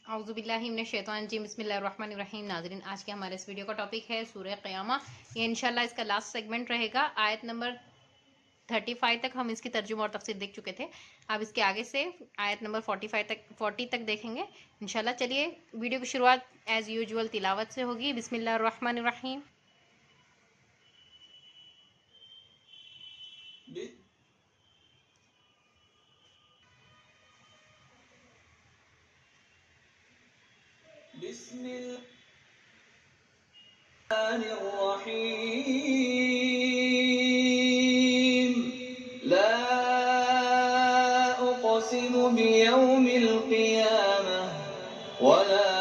اعوذ باللہ من الشیطان الرجیم، بسم اللہ الرحمن الرحیم۔ ناظرین، آج کے ہمارے اس ویڈیو کا ٹاپک ہے سورہ قیامہ۔ یہ انشاءاللہ اس کا لاسٹ سیگمنٹ رہے گا۔ آیت نمبر 35 تک ہم اس کی ترجمہ اور تفسیر دیکھ چکے تھے۔ اب اس کے آگے سے آیت نمبر 40 تک دیکھیں گے انشاءاللہ۔ چلیے ویڈیو کی شروعات ایز یوزول تلاوت سے ہوگی۔ بسم اللہ الرحمن الرحیم۔ بسم الله الرحيم. لا أقسم بيوم القيامة ولا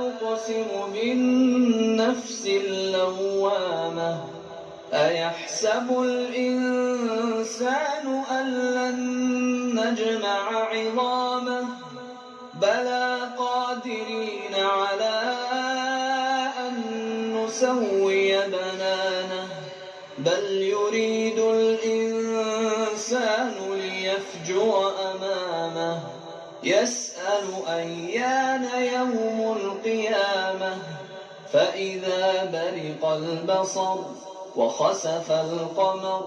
أقسم بالنفس اللوامة. أيحسب الإنسان أن لن نجمع عظامه بلى قادرين على أن نسوي بنانه بل يريد الإنسان ليفجر أمامه يسأل أيان يوم القيامة فإذا برق البصر وخسف القمر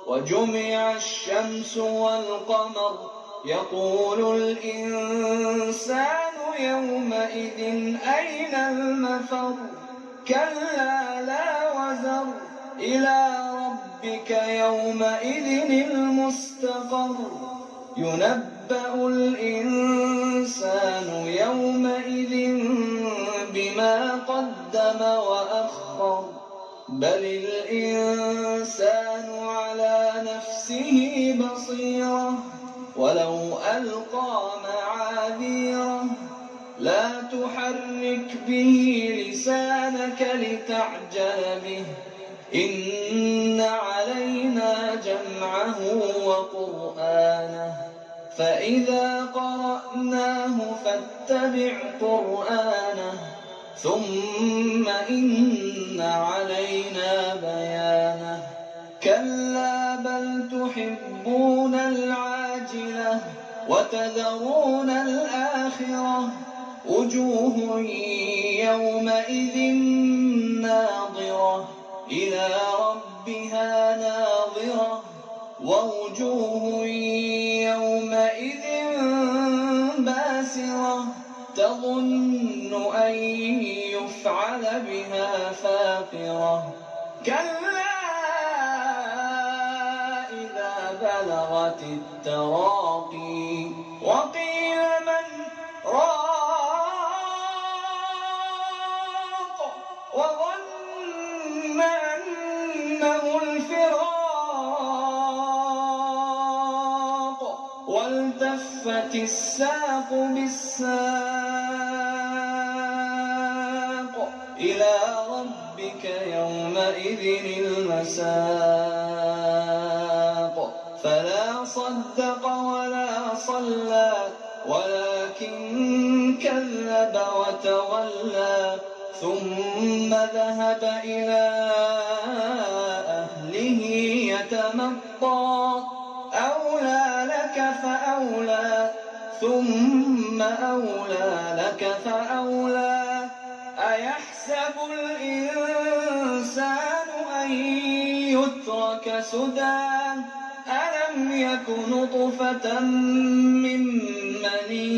وجمع الشمس والقمر يقول الإنسان يومئذ أين المفر كلا لا وزر إلى ربك يومئذ المستقر ينبأ الإنسان يومئذ بما قدم وأخر بل الإنسان على نفسه بصيرة ولو ألقى معاذيره لا تحرك به لسانك لتعجل به إن علينا جمعه وقرآنه فإذا قرأناه فاتبع قرآنه ثم إن علينا بيانه كلا بل تحبون العاجلة وتذرون الآخرة وجوه يومئذ ناظرة إلى ربها ناظرة ووجوه يومئذ باسرة تظن أن يفعل بها فاقرة كلا إذا بلغت التراقي وقيل من راق وظن أنه الفراق والتفت الساق بالساق إلى ربك يومئذ المساق فلا صدق ولا صلى ولكن كذب وتولى ثم ذهب إلى أهله يتمطى أولى لك فأولى ثم أولى لك فأولى أيحسب الإنسان أن يترك سدى ألم يك نطفة من مني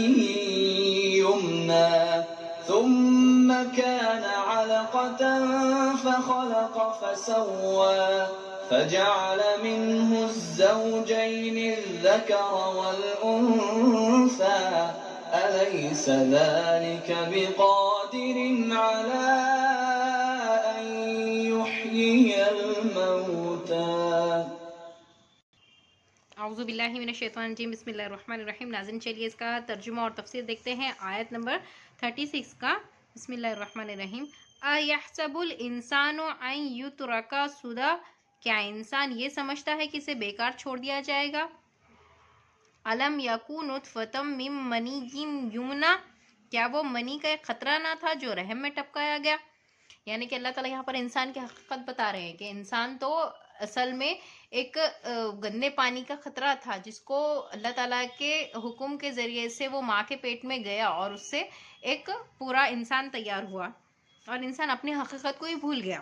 يمنى ثم كان علقة فخلق فسوى فجعل منه الزوجين الذكر والأنثى أليس ذلك بقادر على أن يحيي الموتى؟ اعوذ باللہ من الشیطان الرجیم، بسم اللہ الرحمن الرحیم۔ ناظرین چلیے اس کا ترجمہ اور تفسیر دیکھتے ہیں۔ آیت نمبر 36 کا بسم اللہ الرحمن الرحیم۔ اَيَحْسَبُ الْإِنسَانُ أَن يُتْرَكَ سُدًى، کیا انسان یہ سمجھتا ہے کہ اسے بیکار چھوڑ دیا جائے گا؟ أَلَمْ يَكُ نُطْفَةً مِّن مَّنِيٍّ يُمْنَىٰ، کیا وہ منی کا ایک قطرہ نہ تھا جو رحم میں ٹپکایا گیا؟ یعنی کہ اللہ تعالیٰ یہاں پر انسان کی حقیقت بتا رہے ہیں کہ انسان تو اصل میں ایک گندے پانی کا خطرہ تھا جس کو اللہ تعالیٰ کے حکم کے ذریعے سے وہ ماں کے پیٹ میں گیا اور اس سے ایک پورا انسان تیار ہوا اور انسان اپنی حقیقت کو ہی بھول گیا۔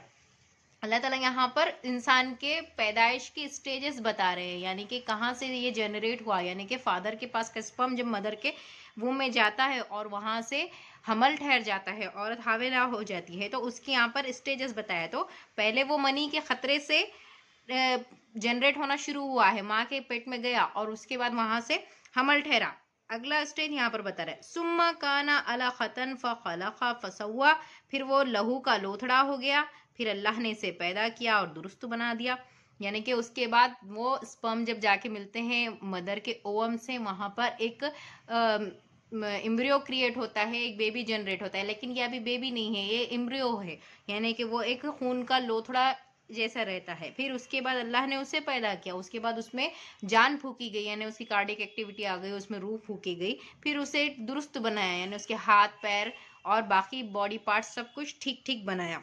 اللہ تعالیٰ یہاں پر انسان کے پیدائش کے اسٹیجز بتا رہے ہیں، یعنی کہ کہاں سے یہ جنریٹ ہوا، یعنی کہ فادر کے پاس کا اسپرم جب مدر کے ووم میں جاتا ہے اور وہاں سے حمل ٹھہر جاتا ہے، عورت حاملہ ہو جاتی ہے، تو اس کے یہاں پر اسٹیجز بتایا۔ تو پہلے وہ منی کے خطرے سے جنریٹ ہونا شروع ہوا ہے، ماں کے پیٹ میں گیا اور اس کے بعد وہاں سے حمل ٹھہرا۔ اگلا اسٹیج یہاں پر بتا رہا ہے ثم کان علقۃ فخلق فسوى، پھر وہ لہو کا لوتھڑا ہو گیا، پھر اللہ نے اسے پیدا کیا اور درست بنا دیا، یعنی کہ اس کے بعد وہ اسپرم جب جا کے ملتے ہیں مدر کے اوم سے، وہاں پر ایک امبریو کریٹ ہوتا ہے، ایک بیبی جنریٹ ہوتا ہے، لیکن یہ ابھی بیبی نہیں ہے، یہ امبریو ہے، یعنی کہ وہ ایک خون کا لوتھڑا جیسا رہتا ہے۔ پھر اس کے بعد اللہ نے اسے پیدا کیا، اس کے بعد اس میں جان پھونکی گئی، یعنی اس کی کارڈک ایکٹیویٹی آ گئی، اس میں روح پھونکی گئی، پھر اسے درست بنایا، یعنی اس کے ہاتھ پیر اور باقی باڈی پارٹس سب کچھ ٹھیک ٹھیک بنایا۔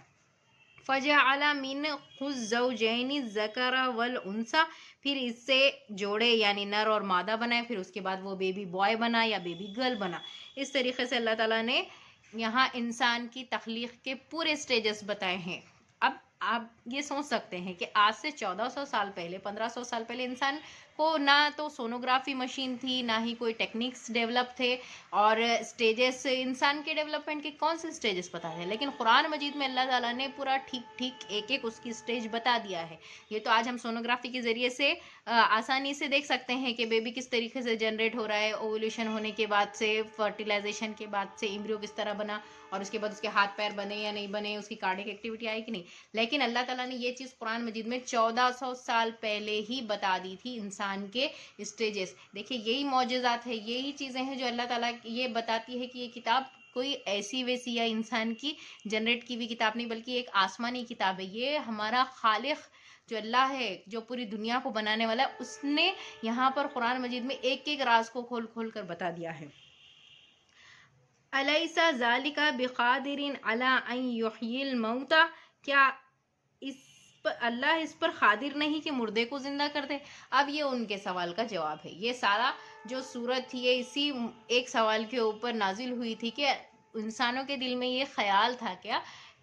فَجَعَلَ مِنْهُ الزَّوْجَيْنِ الذَّكَرَ وَالْأُنثَى، پھر اس سے جوڑے یعنی نر اور مادہ بنائے، پھر اس کے بعد وہ بیبی بوائے بنا یا بیبی گرل بنا۔ اس طریقے سے اللہ تعالیٰ نے یہاں انسان کی تخلیق کے پورے سٹیجز بتائے ہیں۔ اب آپ یہ سوچ سکتے ہیں کہ آج سے 1400 سال پہلے، 1500 سال پہلے انسان کو نہ تو سونوگرافی مشین تھی، نہ ہی کوئی ٹیکنیکس ڈیولپ تھے، اور سٹیجز انسان کے ڈیولپمنٹ کے کون سے سٹیجز پتہ ہے، لیکن قرآن مجید میں اللہ تعالیٰ نے پورا ٹھیک ٹھیک ایک ایک اس کی سٹیج بتا دیا ہے۔ یہ تو آج ہم سونوگرافی کے ذریعے سے آسانی سے دیکھ سکتے ہیں کہ بیبی کس طریقے سے جنریٹ ہو رہا ہے، اوولیوشن ہونے کے بعد سے، فرٹیلائزیشن کے بعد سے ایمبریو کس طرح بنا، اور اس کے بعد اس کے ہاتھ پیر بنے یا نہیں بنے، اس کی کارڈک ایکٹیویٹی آئی کہ نہیں۔ لیکن اللہ تعالیٰ نے یہ چیز قرآن مجید میں 1400 سال پہلے ہی بتا دی تھی، انسان کے اسٹیجز۔ دیکھیں یہی معجزات ہے، یہی چیزیں ہیں جو اللہ تعالیٰ یہ بتاتی ہے کہ یہ کتاب کوئی ایسی ویسی یا انسان کی جنریٹ کی ہوئی کتاب نہیں، بلکہ ایک آسمانی کتاب ہے۔ یہ ہمارا خالق جو اللہ ہے، جو پوری دنیا کو بنانے والا ہے، اس نے یہاں پر قرآن مجید میں ایک ایک راز کو کھول کھول کر بتا دیا ہے۔ الیس ذالک بقادر علی ان یحیی الموتى، کیا اللہ اس پر قادر نہیں کہ مردے کو زندہ کر دے؟ اب یہ ان کے سوال کا جواب ہے۔ یہ سارا جو سورت تھی یہ اسی ایک سوال کے اوپر نازل ہوئی تھی کہ انسانوں کے دل میں یہ خیال تھا کیا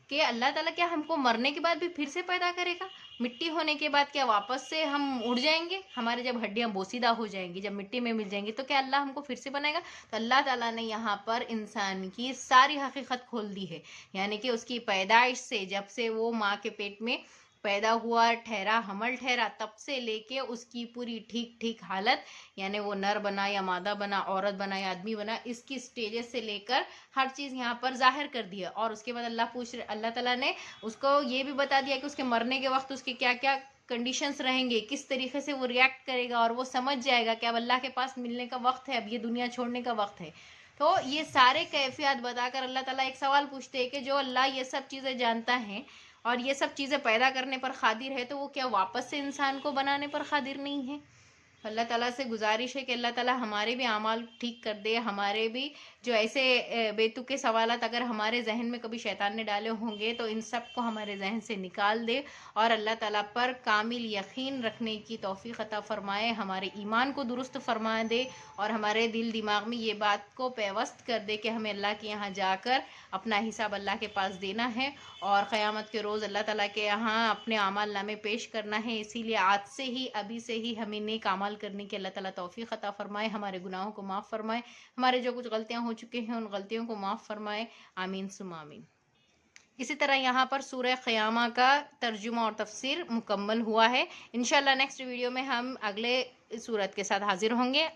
کہ اللہ تعالیٰ کیا ہم کو مرنے کے بعد بھی پھر سے پیدا کرے گا؟ مٹی ہونے کے بعد کیا واپس سے ہم اڑ جائیں گے؟ ہمارے جب ہڈیاں بوسیدہ ہو جائیں گی، جب مٹی میں مل جائیں گی، تو کیا اللہ ہم کو پھر سے بنائے گا؟ تو اللہ تعالیٰ نے یہاں پر انسان کی ساری حقیقت کھول دی ہے، یعنی کہ اس کی پیدائش سے، جب سے وہ ماں کے پیٹ میں پیدا ہوا، ٹھہرا، حمل ٹھہرا، تب سے لے کے اس کی پوری ٹھیک ٹھیک حالت، یعنی وہ نر بنا یا مادہ بنا، عورت بنا یا آدمی بنا، اس کی سٹیجز سے لے کر ہر چیز یہاں پر ظاہر کر دیا۔ اور اس کے بعد اللہ تعالیٰ نے اس کو یہ بھی بتا دیا کہ اس کے مرنے کے وقت اس کے کیا کیا کنڈیشنز رہیں گے، کس طریقے سے وہ ریئیکٹ کرے گا، اور وہ سمجھ جائے گا کہ اب اللہ کے پاس ملنے کا وقت ہے، اب یہ دنیا چھوڑنے کا وقت ہے۔ تو یہ سارے کیفیات بتا کر اللہ تعالیٰ ایک سوال پوچھتے ہیں کہ جو اللہ یہ سب چیزیں جانتا ہے اور یہ سب چیزیں پیدا کرنے پر قادر ہے، تو وہ کیا واپس سے انسان کو بنانے پر قادر نہیں ہے؟ اللہ تعالیٰ سے گزارش ہے کہ اللہ تعالیٰ ہمارے بھی اعمال ٹھیک کر دے، ہمارے بھی جو ایسے بے تکے سوالات اگر ہمارے ذہن میں کبھی شیطان نے ڈالے ہوں گے تو ان سب کو ہمارے ذہن سے نکال دے، اور اللہ تعالیٰ پر کامل یقین رکھنے کی توفیق عطا فرمائے، ہمارے ایمان کو درست فرما دے، اور ہمارے دل دماغ میں یہ بات کو پیوست کر دے کہ ہمیں اللہ کے یہاں جا کر اپنا حساب اللہ کے پاس دینا ہے، اور قیامت کے روز اللہ تعالیٰ کے یہاں اپنے اعمال نامے پیش کرنا ہے۔ اسی لیے آج سے ہی، ابھی سے ہی ہمیں نیک اعمال کرنے کی اللہ تعالیٰ توفیق عطا فرمائے، ہمارے گناہوں کو معاف فرمائے، ہمارے جو کچھ غلطیاں ہو چکے ہیں ان غلطیوں کو معاف فرمائے، آمین ثم آمین۔ اسی طرح یہاں پر سورہ قیامہ کا ترجمہ اور تفسیر مکمل ہوا ہے۔ انشاءاللہ نیکسٹ ویڈیو میں ہم اگلے سورت کے ساتھ حاضر ہوں گے۔